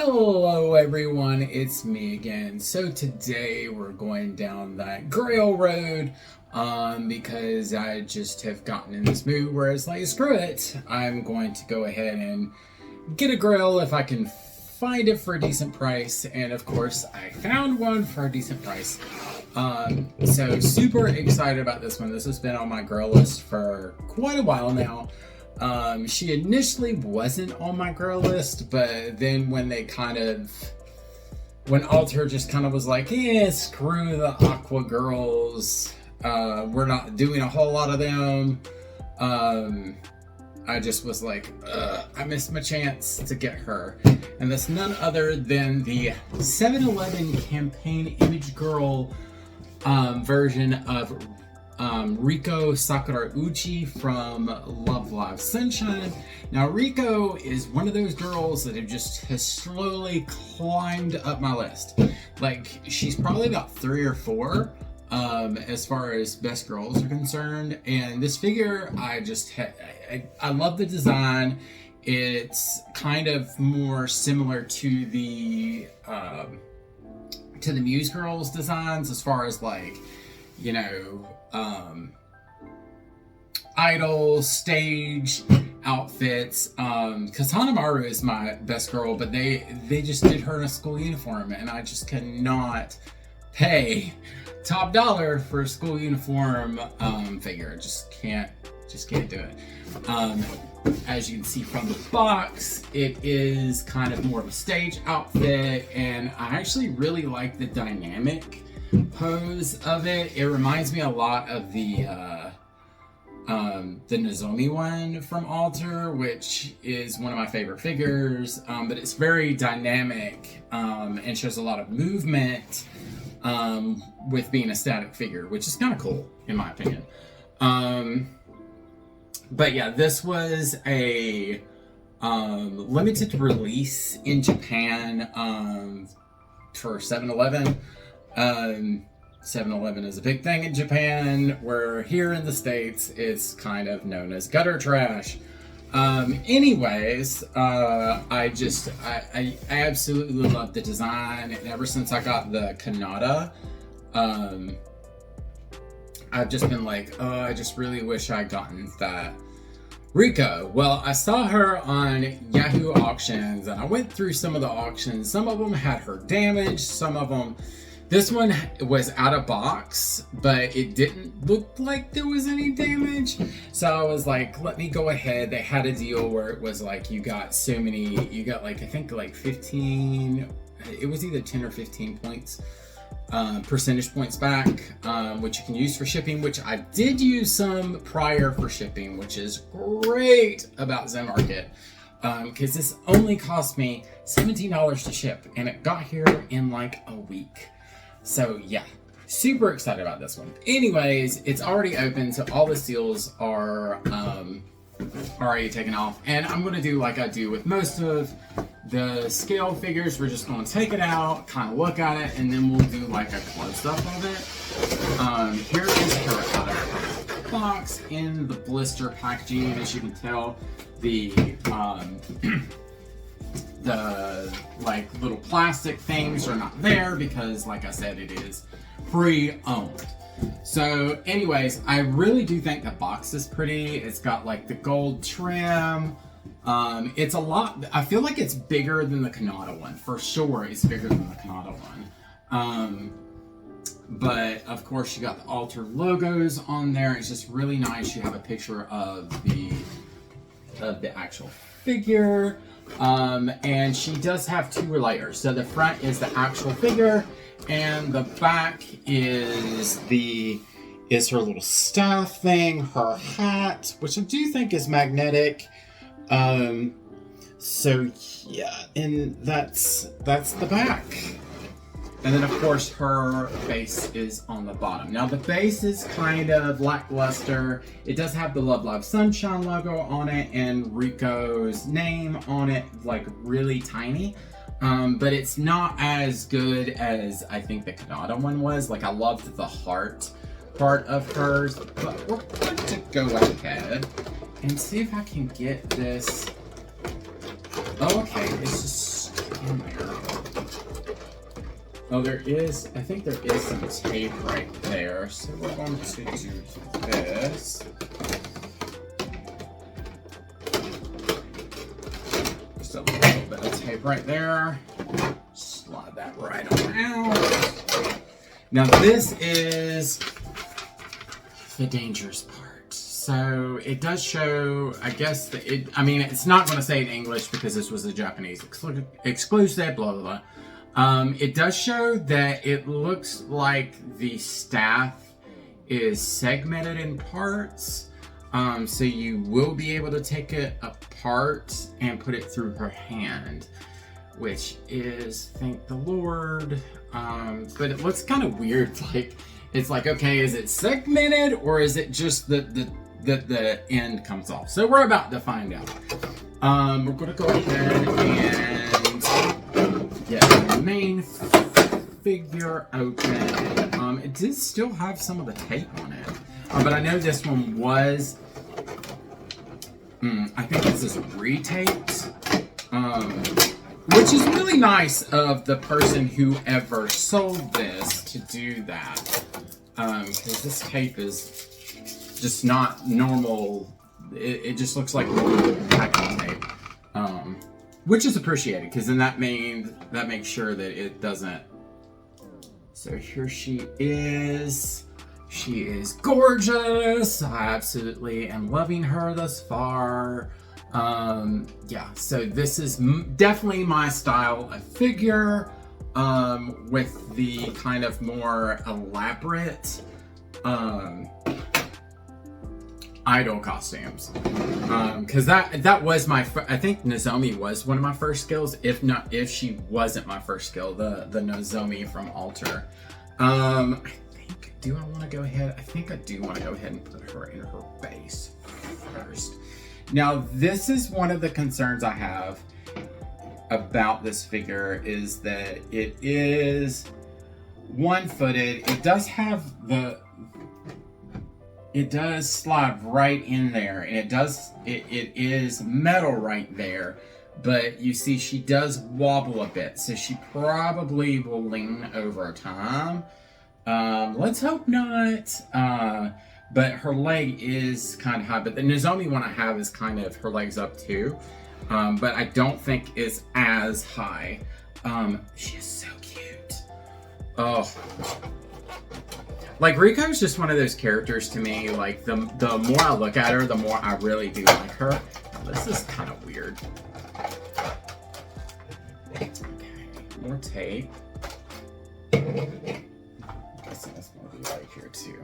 Hello everyone, it's me again. So today we're going down that Grail road because I just have gotten in this mood where it's like, screw it. I'm going to go ahead and get a Grail if I can find it for a decent price. And of course I found one for a decent price. So super excited about this one. This has been on my Grail list for quite a while now. She initially wasn't on my Grail list, but then when Alter just kind of was like, yeah, screw the Aqua girls, we're not doing a whole lot of them, I just was like, I missed my chance to get her. And that's none other than the 7-Eleven campaign image girl version of Riko Sakurauchi from Love Live Sunshine. Now Riko is one of those girls that has slowly climbed up my list. Like, she's probably about 3 or 4 as far as best girls are concerned. And this figure, I love the design. It's kind of more similar to the Muse Girls designs as far as, like, you know, idol stage outfits. Katana Maru is my best girl, but they just did her in a school uniform, and I just cannot pay top dollar for a school uniform figure. Just can't do it. As you can see from the box, it is kind of more of a stage outfit, and I actually really like the dynamic pose of it. It reminds me a lot of the Nozomi one from Alter, which is one of my favorite figures, but it's very dynamic and shows a lot of movement with being a static figure, which is kind of cool in my opinion. But yeah, this was a limited release in Japan for 7-Eleven. 7-Eleven is a big thing in Japan, where here in the States it's kind of known as gutter trash. Anyways, I absolutely love the design, and ever since I got the Kanata, I've just been like, oh, I just really wish I'd gotten that Riko. Well, I saw her on Yahoo auctions, and I went through some of the auctions. Some of them had her damaged, some of them. This one was out of box, but it didn't look like there was any damage. So I was like, let me go ahead. They had a deal where it was like, you got like, I think like 15, it was either 10 or 15 points, percentage points back, which you can use for shipping, which I did use some prior for shipping, which is great about Zen Market. Because this only cost me $17 to ship, and it got here in like a week. So yeah, super excited about this one. Anyways, it's already open, so all the seals are already taken off. And I'm gonna do like I do with most of the scale figures. We're just gonna take it out, kind of look at it, and then we'll do like a close-up of it. Here is her out of the box in the blister packaging. As you can tell, the like little plastic things are not there because, like I said, it is pre-owned. So anyways, I really do think the box is pretty. It's got like the gold trim. It's a lot, I feel like it's bigger than the Kanata one. For sure it's bigger than the Kanata one. But of course you got the Alter logos on there. It's just really nice. You have a picture of the actual figure. And she does have 2 layers. So the front is the actual figure, and the back is her little staff thing, her hat, which I do think is magnetic. So yeah, and that's the back. And then of course her base is on the bottom. Now the base is kind of lackluster. It does have the Love Live Sunshine logo on it and Riko's name on it, like really tiny. But it's not as good as I think the Kanata one was. Like, I loved the heart part of hers, but we're going to go ahead and see if I can get this. Oh, okay, it's just in there. I think there is some tape right there. So we're going to do this. Just a little bit of tape right there. Slide that right around. Now this is the dangerous part. So it does show, I guess, it's not going to say in English because this was a Japanese exclusive, blah, blah, blah. It does show that it looks like the staff is segmented in parts. So you will be able to take it apart and put it through her hand, which is, thank the Lord. But it looks kind of weird. Like, it's like, okay, is it segmented or is it just the end comes off? So we're about to find out. We're gonna go ahead and get the main figure open. It did still have some of the tape on it, but I know this one was. I think this is retaped, which is really nice of the person who ever sold this to do that, because this tape is just not normal. It just looks like normal packing tape, which is appreciated because then that makes sure that it doesn't. So here she is. She is gorgeous. I absolutely am loving her thus far. Yeah, so this is definitely my style of figure, with the kind of more elaborate idol costumes, because that was I think Nozomi was one of my first skills, if she wasn't my first skill, the Nozomi from Alter. I think I do want to go ahead and put her in her base first. Now this is one of the concerns I have about this figure, is that it is one-footed. It does have it does slide right in there, and it is metal right there, but you see she does wobble a bit, so she probably will lean over time. Let's hope not. But her leg is kind of high, but the Nozomi one I have is kind of, her leg's up too, but I don't think is as high. She is so cute. Oh. Like, Riko's just one of those characters to me, like, the more I look at her, the more I really do like her. Now, this is kind of weird. Okay, more tape. I guess that's going to be right here, too.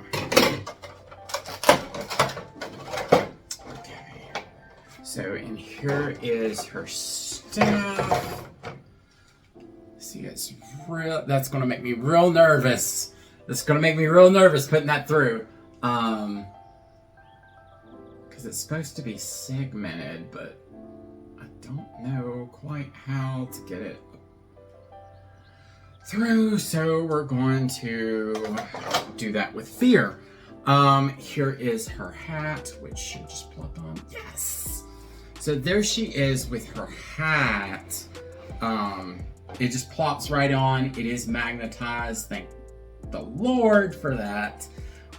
Okay. So, in here is her staff. See, it's real. That's going to make me real nervous. It's going to make me real nervous putting that through. Because it's supposed to be segmented, but I don't know quite how to get it through. So we're going to do that with fear. Here is her hat, which should just plop on. Yes! So there she is with her hat. It just plops right on. It is magnetized. Thank the Lord for that.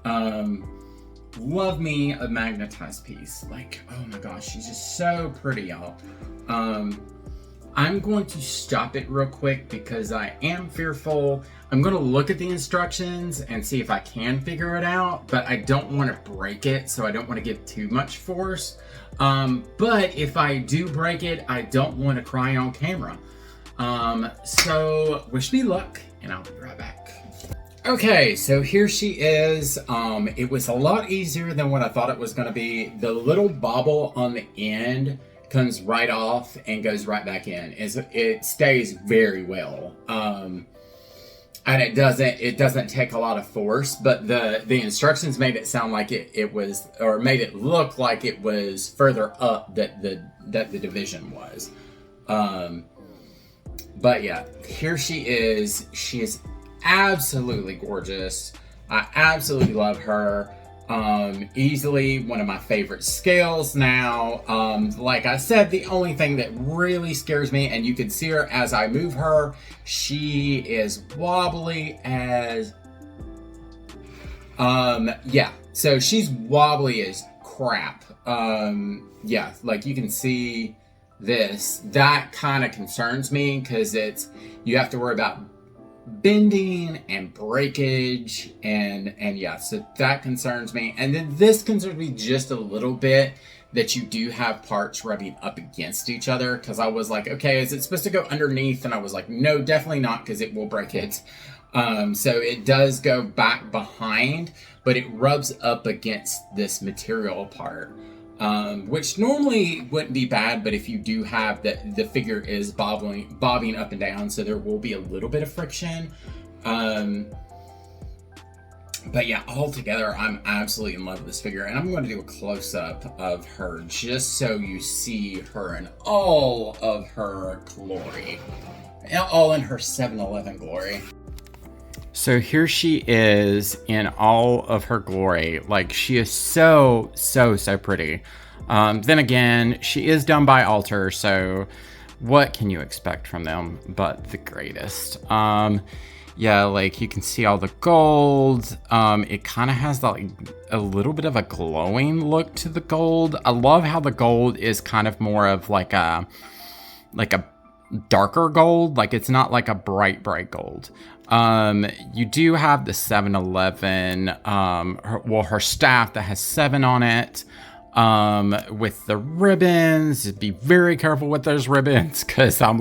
Love me a magnetized piece. Like, oh my gosh, she's just so pretty, y'all. I'm going to stop it real quick because I am fearful. I'm going to look at the instructions and see if I can figure it out, but I don't want to break it, so I don't want to give too much force. But if I do break it, I don't want to cry on camera. So wish me luck, and I'll be right back. Okay, so here she is. It was a lot easier than what I thought it was going to be. The little bobble on the end comes right off and goes right back in. It stays very well. And it doesn't take a lot of force, but the instructions made it sound like it was, or made it look like it was further up that the division was. But yeah, here she is. She is absolutely gorgeous. I absolutely love her. Easily one of my favorite scales now. Like I said, the only thing that really scares me, and you can see her as I move her, she is wobbly as yeah, so she's wobbly as crap. Yeah, like you can see this, that kind of concerns me because you have to worry about bending and breakage and yeah, so that concerns me. And then this concerns me just a little bit, that you do have parts rubbing up against each other, because I was like, okay, is it supposed to go underneath? And I was like, no, definitely not, because it will break it. So it does go back behind, but it rubs up against this material part, which normally wouldn't be bad, but if you do have the figure is bobbing up and down, so there will be a little bit of friction. But yeah, altogether, I'm absolutely in love with this figure, and I'm going to do a close-up of her just so you see her in all of her glory, all in her 7-Eleven glory. So here she is in all of her glory. Like, she is so pretty. Then again, she is done by Alter, so what can you expect from them but the greatest? Yeah, like you can see all the gold. It kind of has like a little bit of a glowing look to the gold. I love how the gold is kind of more of like a darker gold. Like it's not like a bright gold. You do have the 7-Eleven, her staff that has 7 on it. With the ribbons, be very careful with those ribbons, because I'm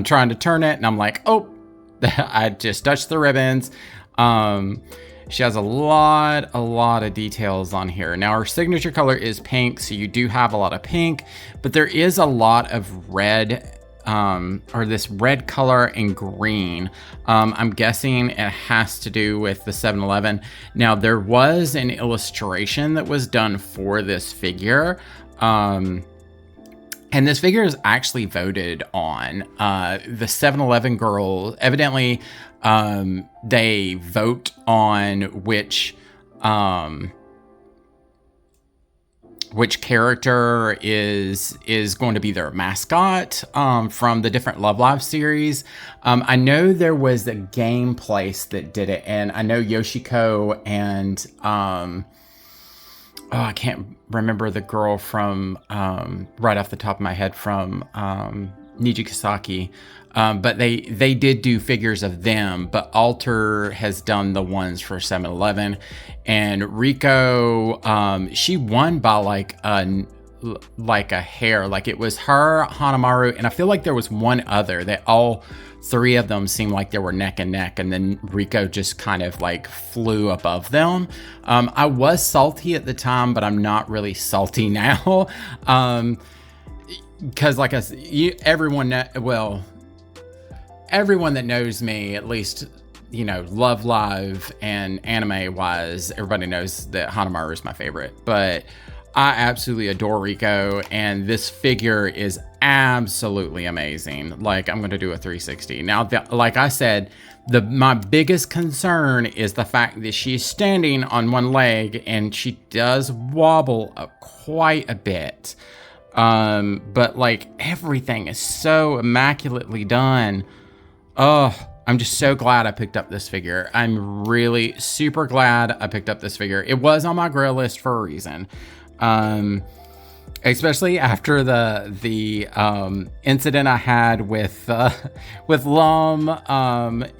trying to turn it and I'm like, oh, I just touched the ribbons. She has a lot of details on here. Now her signature color is pink, so you do have a lot of pink, but there is a lot of red, or this red color and green. I'm guessing it has to do with the 7-Eleven. Now there was an illustration that was done for this figure. And this figure is actually voted on. The 7-Eleven girl, evidently, they vote on which character is going to be their mascot from the different Love Live series. I know there was a game place that did it, and I know Yoshiko and I can't remember the girl from right off the top of my head from Niji Kasaki, but they did do figures of them, but Alter has done the ones for 7-Eleven. And Riko, she won by like a hair. Like it was her, Hanamaru, and I feel like there was one other that all 3 of them seemed like they were neck and neck, and then Riko just kind of like flew above them. I was salty at the time, but I'm not really salty now. Because like everyone that knows me, at least, you know, Love Live and anime wise, everybody knows that Hanamaru is my favorite. But I absolutely adore Riko, and this figure is absolutely amazing. Like, I'm going to do a 360. Now, like I said, my biggest concern is the fact that she's standing on one leg, and she does wobble quite a bit. But like everything is so immaculately done. Oh, I'm just so glad I picked up this figure. I'm really super glad I picked up this figure. It was on my Grail list for a reason. Especially after the incident I had with Lum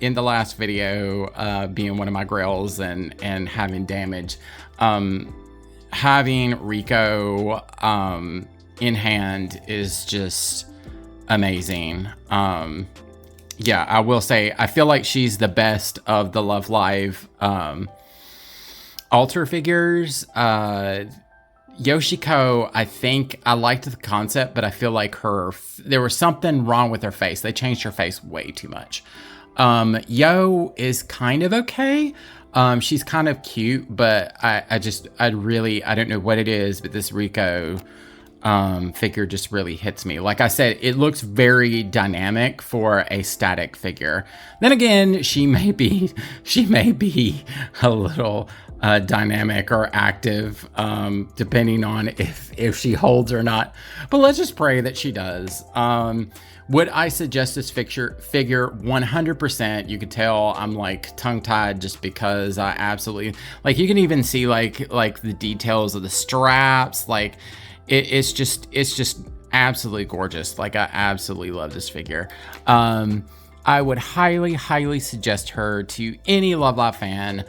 in the last video, being one of my Grails and having damage. Having Riko in hand is just amazing. Yeah, I will say I feel like she's the best of the Love Live Alter figures. Yoshiko, I think I liked the concept, but I feel like there was something wrong with her face. They changed her face way too much. Yo is kind of okay. She's kind of cute, but I don't know what it is, but this Riko figure just really hits me. Like I said, it looks very dynamic for a static figure. Then again, she may be a little dynamic or active, depending on if she holds or not. But let's just pray that she does. Would I suggest this figure? 100%. You could tell I'm like tongue-tied just because I absolutely like. You can even see like the details of the straps. Like it's just absolutely gorgeous. Like I absolutely love this figure. I would highly suggest her to any Love Live fan.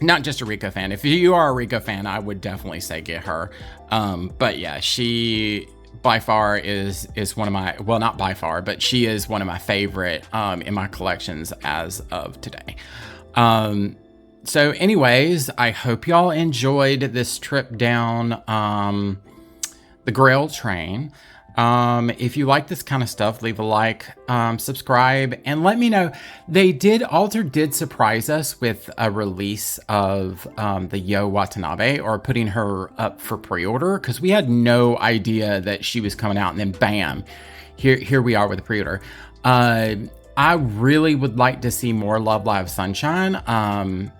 Not just a Riko fan. If you are a Riko fan, I would definitely say get her. But yeah, she by far is one of my, well, not by far, but she is one of my favorite in my collections as of today. So anyways, I hope y'all enjoyed this trip down the Grail train. If you like this kind of stuff, leave a like, subscribe, and let me know. Alter did surprise us with a release of the Yo Watanabe, or putting her up for pre-order, because we had no idea that she was coming out, and then bam, here we are with the pre-order. I really would like to see more Love Live Sunshine, and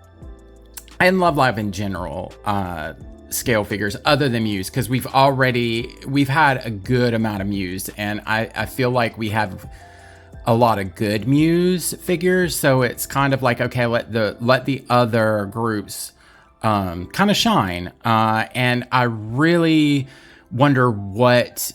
Love Live in general, scale figures other than Muse, because we've had a good amount of Muse, and I feel like we have a lot of good Muse figures, so it's kind of like, okay, let the other groups kind of shine, and I really wonder what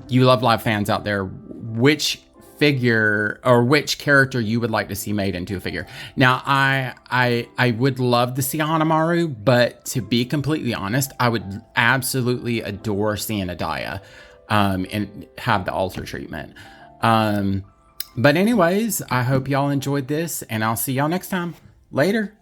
you Love Live fans out there, which figure or which character you would like to see made into a figure. Now, I would love to see Hanamaru, but to be completely honest, I would absolutely adore seeing Adaya and have the alter treatment. But anyways, I hope y'all enjoyed this, and I'll see y'all next time. Later.